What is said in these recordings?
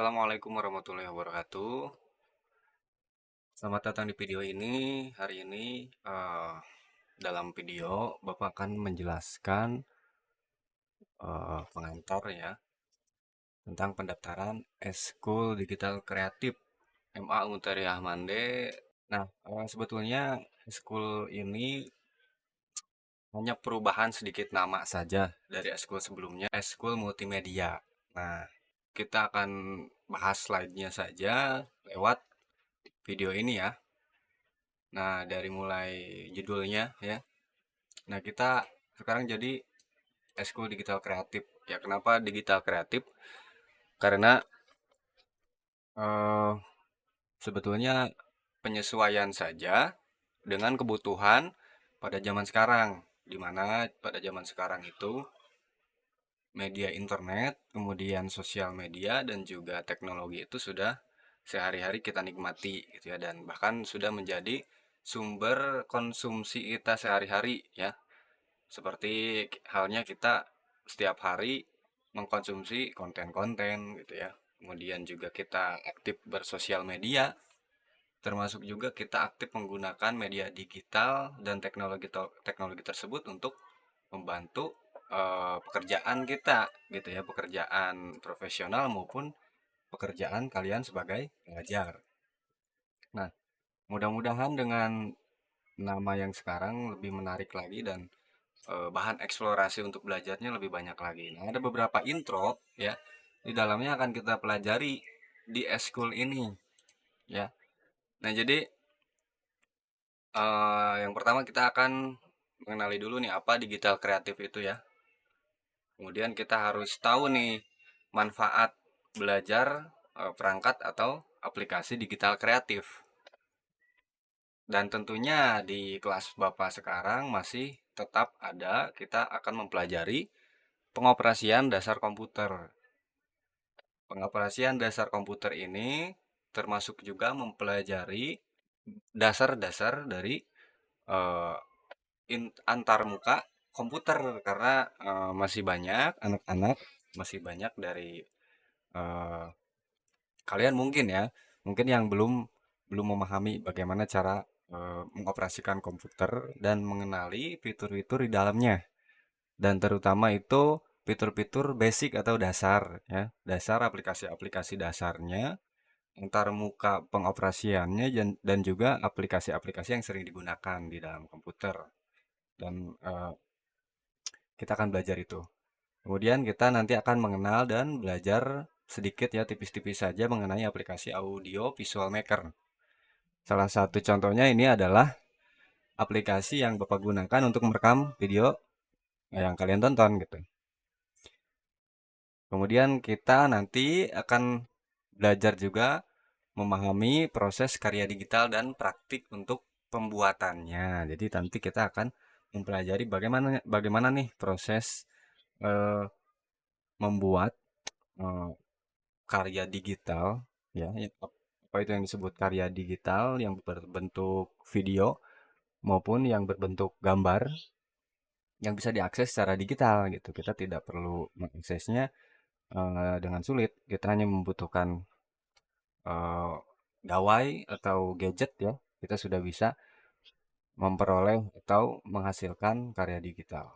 Assalamualaikum warahmatullahi wabarakatuh. Selamat datang di video ini. Hari ini dalam video Bapak akan menjelaskan pengantar ya tentang pendaftaran Eskul Digital Kreatif MA Muntariah Mande. Nah, sebetulnya Eskul ini hanya perubahan sedikit nama saja dari Eskul sebelumnya, Eskul Multimedia. Nah, kita akan bahas slide-nya saja lewat video ini ya. Nah, dari mulai judulnya ya. Nah, kita sekarang jadi Eskul Digital Kreatif. Ya, kenapa digital kreatif? Karena eh, sebetulnya penyesuaian saja dengan kebutuhan pada zaman sekarang. Di mana pada zaman sekarang itu media internet, kemudian sosial media dan juga teknologi itu sudah sehari-hari kita nikmati gitu ya, dan bahkan sudah menjadi sumber konsumsi kita sehari-hari ya. Seperti halnya kita setiap hari mengkonsumsi konten-konten gitu ya. Kemudian juga kita aktif bersosial media, termasuk juga kita aktif menggunakan media digital dan teknologi teknologi tersebut untuk membantu pekerjaan kita gitu ya, pekerjaan profesional maupun pekerjaan kalian sebagai pengajar. Nah, mudah-mudahan dengan nama yang sekarang lebih menarik lagi dan bahan eksplorasi untuk belajarnya lebih banyak lagi. Nah, ada beberapa intro ya. Di dalamnya akan kita pelajari di eskul ini ya. Nah, jadi yang pertama kita akan mengenali dulu nih apa digital kreatif itu ya. Kemudian kita harus tahu nih manfaat belajar perangkat atau aplikasi digital kreatif. Dan tentunya di kelas Bapak sekarang masih tetap ada, kita akan mempelajari pengoperasian dasar komputer. Pengoperasian dasar komputer ini termasuk juga mempelajari dasar-dasar dari eh, antarmuka komputer karena masih banyak anak-anak, masih banyak dari eh, kalian mungkin ya, mungkin yang belum belum memahami bagaimana cara mengoperasikan komputer dan mengenali fitur-fitur di dalamnya. Dan terutama itu fitur-fitur basic atau dasar ya, dasar aplikasi-aplikasi dasarnya, antar muka pengoperasiannya dan juga aplikasi-aplikasi yang sering digunakan di dalam komputer. Dan kita akan belajar itu. Kemudian kita nanti akan mengenal dan belajar sedikit ya, tipis-tipis saja mengenai aplikasi audio visual maker. Salah satu contohnya ini adalah aplikasi yang Bapak gunakan untuk merekam video yang kalian tonton gitu. Kemudian kita nanti akan belajar juga memahami proses karya digital dan praktik untuk pembuatannya. Jadi nanti kita akan mempelajari bagaimana bagaimana nih proses eh, membuat eh, karya digital ya, apa itu yang disebut karya digital yang berbentuk video maupun yang berbentuk gambar yang bisa diakses secara digital gitu. Kita tidak perlu mengaksesnya dengan sulit. Kita hanya membutuhkan eh, gawai atau gadget ya. Kita sudah bisa memperoleh atau menghasilkan karya digital.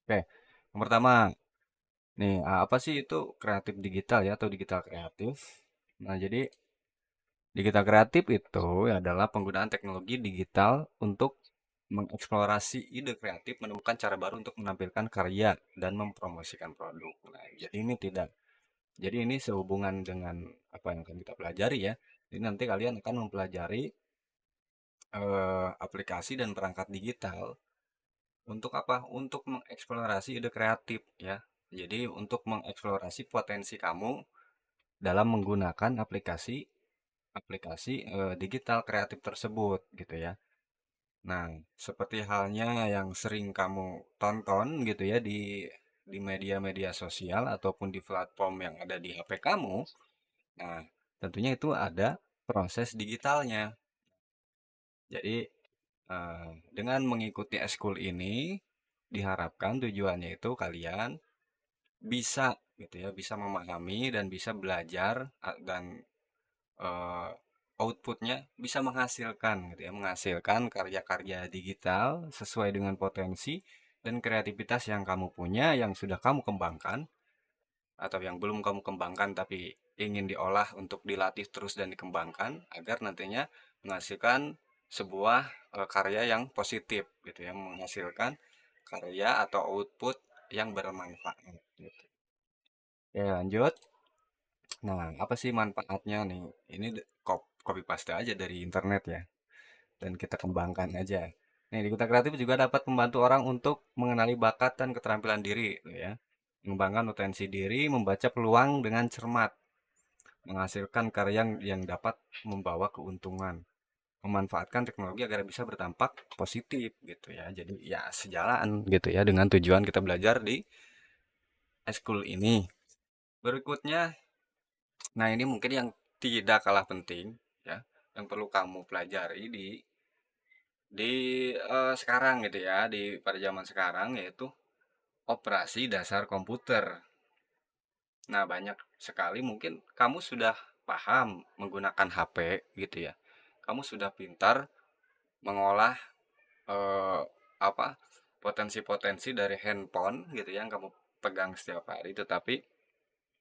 Oke, yang pertama nih apa sih itu kreatif digital ya atau digital kreatif? Nah, jadi digital kreatif itu adalah penggunaan teknologi digital untuk mengeksplorasi ide kreatif, menemukan cara baru untuk menampilkan karya dan mempromosikan produk. Nah, jadi ini sehubungan dengan apa yang akan kita pelajari ya. Jadi nanti kalian akan mempelajari aplikasi dan perangkat digital untuk apa? Untuk mengeksplorasi ide kreatif ya. Jadi untuk mengeksplorasi potensi kamu dalam menggunakan aplikasi aplikasi digital kreatif tersebut gitu ya. Nah, seperti halnya yang sering kamu tonton gitu ya di media-media sosial ataupun di platform yang ada di HP kamu. Nah, tentunya itu ada proses digitalnya. Jadi, dengan mengikuti eskul ini diharapkan tujuannya itu kalian bisa gitu ya, bisa memahami dan bisa belajar dan eh, outputnya bisa menghasilkan gitu ya, menghasilkan karya-karya digital sesuai dengan potensi dan kreativitas yang kamu punya, yang sudah kamu kembangkan atau yang belum kamu kembangkan tapi ingin diolah untuk dilatih terus dan dikembangkan agar nantinya menghasilkan sebuah karya yang positif gitu ya, menghasilkan karya atau output yang bermanfaat gitu. Ya, lanjut. Nah, apa sih manfaatnya nih? Ini copy paste aja dari internet ya, dan kita kembangkan aja. Nih, di Kuta Kreatif juga dapat membantu orang untuk mengenali bakat dan keterampilan diri, gitu ya. Mengembangkan potensi diri, membaca peluang dengan cermat, menghasilkan karya yang dapat membawa keuntungan, memanfaatkan teknologi agar bisa berdampak positif, gitu ya. Jadi ya sejalan gitu ya dengan tujuan kita belajar di eskul ini. Berikutnya, nah ini mungkin yang tidak kalah penting ya, yang perlu kamu pelajari di sekarang gitu ya, pada zaman sekarang yaitu operasi dasar komputer. Nah, banyak sekali mungkin kamu sudah paham menggunakan HP gitu ya. Kamu sudah pintar mengolah eh, apa potensi-potensi dari handphone gitu ya, yang kamu pegang setiap hari, tetapi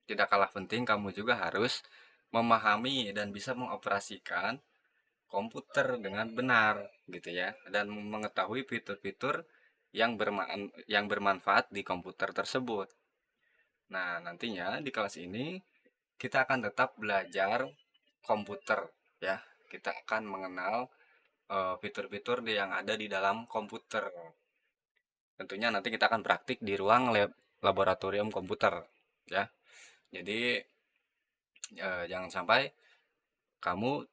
tidak kalah penting kamu juga harus memahami dan bisa mengoperasikan komputer dengan benar gitu ya, dan mengetahui fitur-fitur yang bermanfaat di komputer tersebut. Nah, nantinya di kelas ini kita akan tetap belajar komputer ya. Kita akan mengenal fitur-fitur yang ada di dalam komputer. Tentunya nanti kita akan praktik di ruang laboratorium komputer ya. Jadi jangan sampai kamu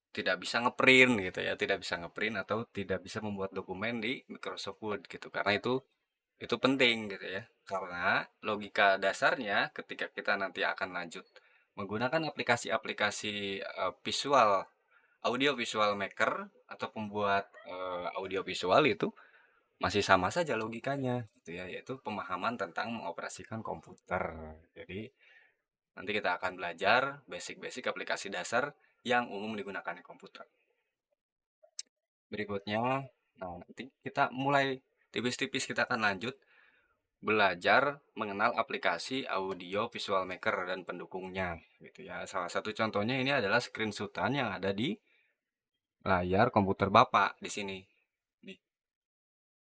tidak bisa ngeprint gitu ya, tidak bisa ngeprint atau tidak bisa membuat dokumen di Microsoft Word gitu, karena itu penting gitu ya, karena logika dasarnya ketika kita nanti akan lanjut menggunakan aplikasi-aplikasi visual, audio visual maker atau pembuat audio visual, itu masih sama saja logikanya gitu ya, yaitu pemahaman tentang mengoperasikan komputer. Jadi nanti kita akan belajar basic-basic aplikasi dasar yang umum digunakan di komputer. Berikutnya, nah nanti kita mulai tipis-tipis kita akan lanjut belajar mengenal aplikasi audio visual maker dan pendukungnya gitu ya. Salah satu contohnya ini adalah screenshotan yang ada di layar komputer Bapak di sini. Nih.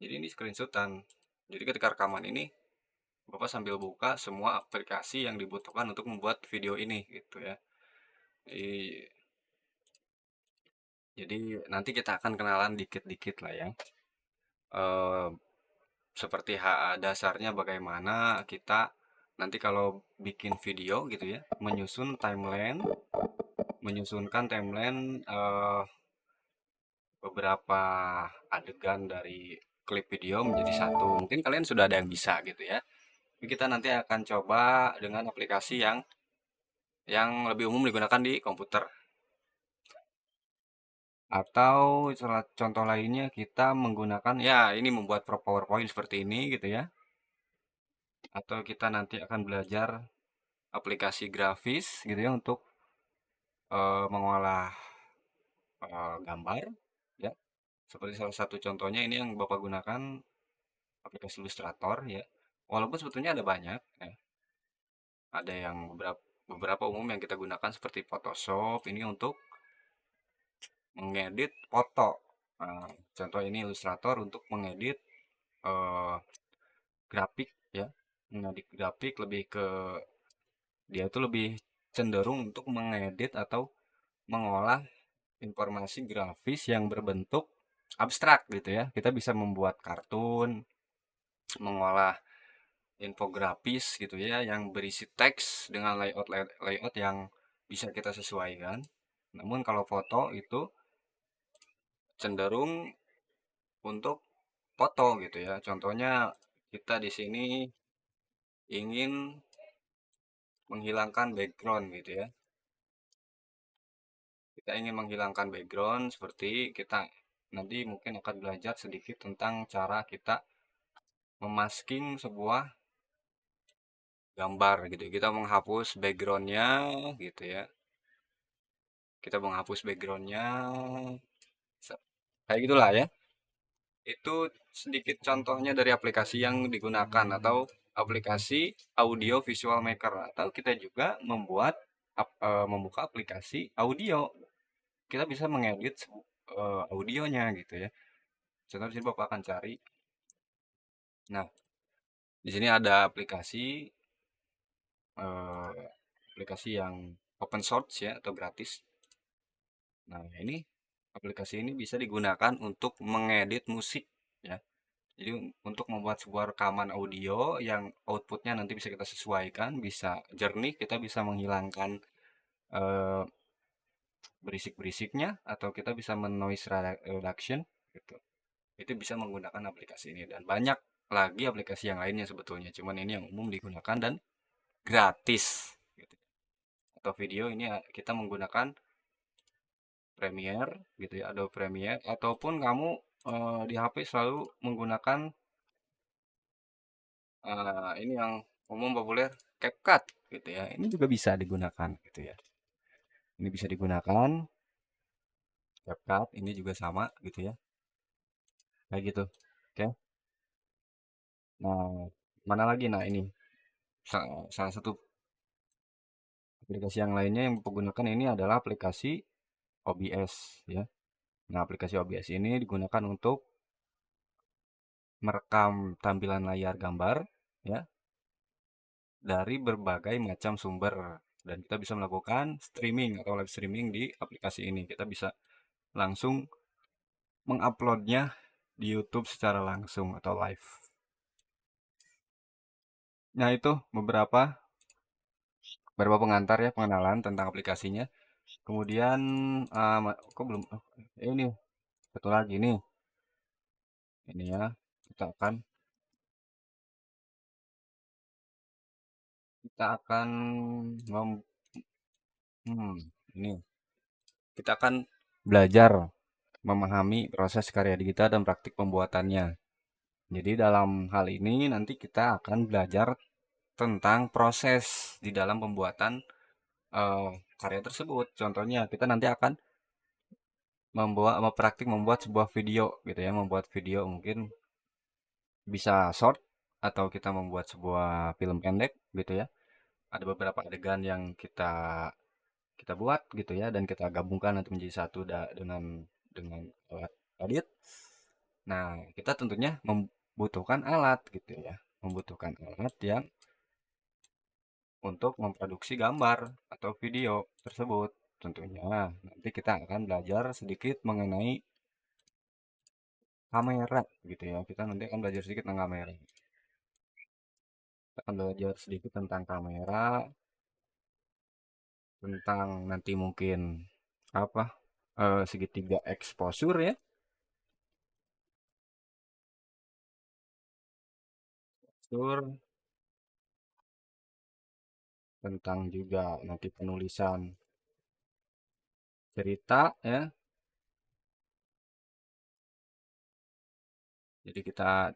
Jadi ini screenshotan. Jadi ketika rekaman ini Bapak sambil buka semua aplikasi yang dibutuhkan untuk membuat video ini gitu ya. Jadi, jadi nanti kita akan kenalan dikit-dikit lah ya. Eh, Seperti dasarnya bagaimana kita nanti kalau bikin video gitu ya, menyusunkan timeline beberapa adegan dari klip video menjadi satu. Mungkin kalian sudah ada yang bisa gitu ya. Tapi kita nanti akan coba dengan aplikasi yang lebih umum digunakan di komputer. Atau salah contoh lainnya kita menggunakan ya ini membuat PowerPoint seperti ini gitu ya. Atau kita nanti akan belajar aplikasi grafis gitu ya untuk mengolah gambar ya. Seperti salah satu contohnya ini yang Bapak gunakan aplikasi Illustrator ya. Walaupun sebetulnya ada banyak ya. Ada yang beberapa umum yang kita gunakan seperti Photoshop ini untuk mengedit foto. Nah, contoh ini Illustrator untuk mengedit eh, grafik ya. Mengedit grafik lebih ke dia itu lebih cenderung untuk mengedit atau mengolah informasi grafis yang berbentuk abstrak gitu ya. Kita bisa membuat kartun, mengolah infografis gitu ya yang berisi teks dengan layout yang bisa kita sesuaikan. Namun kalau foto itu cenderung untuk foto gitu ya. Contohnya kita di sini ingin menghilangkan background gitu ya. Kita ingin menghilangkan background seperti kita nanti mungkin akan belajar sedikit tentang cara kita memasking sebuah gambar gitu. Kita menghapus backgroundnya gitu ya. Kita menghapus backgroundnya, kayak gitulah ya. Itu sedikit contohnya dari aplikasi yang digunakan atau aplikasi audio visual maker, atau kita juga membuka aplikasi audio. Kita bisa mengedit audionya gitu ya. Contoh di sini Bapak akan cari. Nah, di sini ada eh, aplikasi yang open source ya atau gratis. Nah, ini aplikasi ini bisa digunakan untuk mengedit musik ya. Jadi untuk membuat sebuah rekaman audio yang outputnya nanti bisa kita sesuaikan, bisa jernih, kita bisa menghilangkan eh, berisik-berisiknya, atau kita bisa men-noise reduction gitu. Itu bisa menggunakan aplikasi ini dan banyak lagi aplikasi yang lainnya sebetulnya. Cuman ini yang umum digunakan dan gratis gitu. Atau video ini kita menggunakan Premiere gitu ya, Adobe Premiere, ataupun kamu di HP selalu menggunakan ini yang umum populer, CapCut gitu ya. Ini juga bisa digunakan gitu ya. Ini bisa digunakan CapCut, ini juga sama gitu ya. Kayak gitu. Oke. Nah, mana lagi? Nah, ini salah satu aplikasi yang lainnya yang menggunakan ini adalah aplikasi OBS ya. Nah, aplikasi OBS ini digunakan untuk merekam tampilan layar gambar ya dari berbagai macam sumber, dan kita bisa melakukan streaming atau live streaming di aplikasi ini. Kita bisa langsung menguploadnya di YouTube secara langsung atau live. Nah, itu beberapa pengantar ya, pengenalan tentang aplikasinya. Kemudian kok belum ini satu lagi nih. Ini ya, kita akan kita akan mem- hmm, ini kita akan belajar memahami proses karya digital dan praktik pembuatannya. Jadi dalam hal ini nanti kita akan belajar tentang proses di dalam pembuatan eh, karya tersebut. Contohnya kita nanti akan membuat sebuah video gitu ya, membuat video mungkin bisa short, atau kita membuat sebuah film pendek gitu ya. Ada beberapa adegan yang kita kita buat gitu ya, dan kita gabungkan nanti menjadi satu dengan alat edit. Nah, kita tentunya membutuhkan alat gitu ya, membutuhkan alat yang untuk memproduksi gambar atau video tersebut. Tentunya nanti kita akan belajar sedikit mengenai kamera gitu ya. Kita nanti akan belajar sedikit tentang kamera. Kita akan belajar sedikit tentang kamera, tentang nanti mungkin apa segitiga exposure ya, exposure, tentang juga nanti penulisan cerita ya. Jadi kita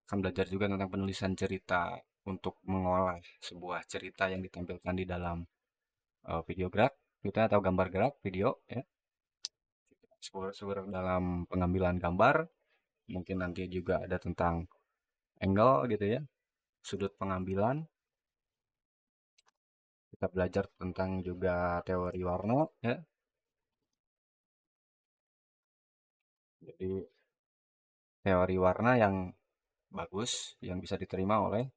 akan belajar juga tentang penulisan cerita untuk mengolah sebuah cerita yang ditampilkan di dalam video gerak kita atau gambar gerak video ya. Exposure dalam pengambilan gambar, mungkin nanti juga ada tentang angle gitu ya, sudut pengambilan. Kita belajar tentang juga teori warna ya. Jadi teori warna yang bagus yang bisa diterima oleh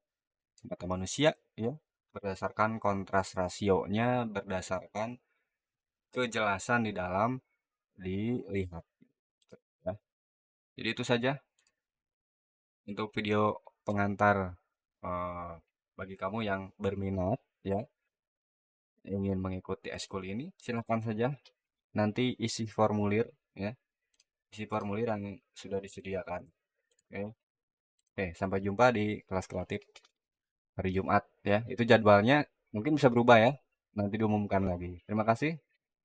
mata manusia ya, berdasarkan kontras rasionya, berdasarkan kejelasan di dalam dilihat ya. Jadi itu saja untuk video pengantar eh, bagi kamu yang berminat ya, ingin mengikuti eskul ini, silahkan saja nanti isi formulir ya, isi formulir yang sudah disediakan. Oke. Oke, sampai jumpa di kelas kreatif hari Jumat ya. Itu jadwalnya mungkin bisa berubah ya. Nanti diumumkan lagi. Terima kasih.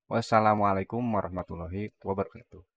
Wassalamualaikum warahmatullahi wabarakatuh.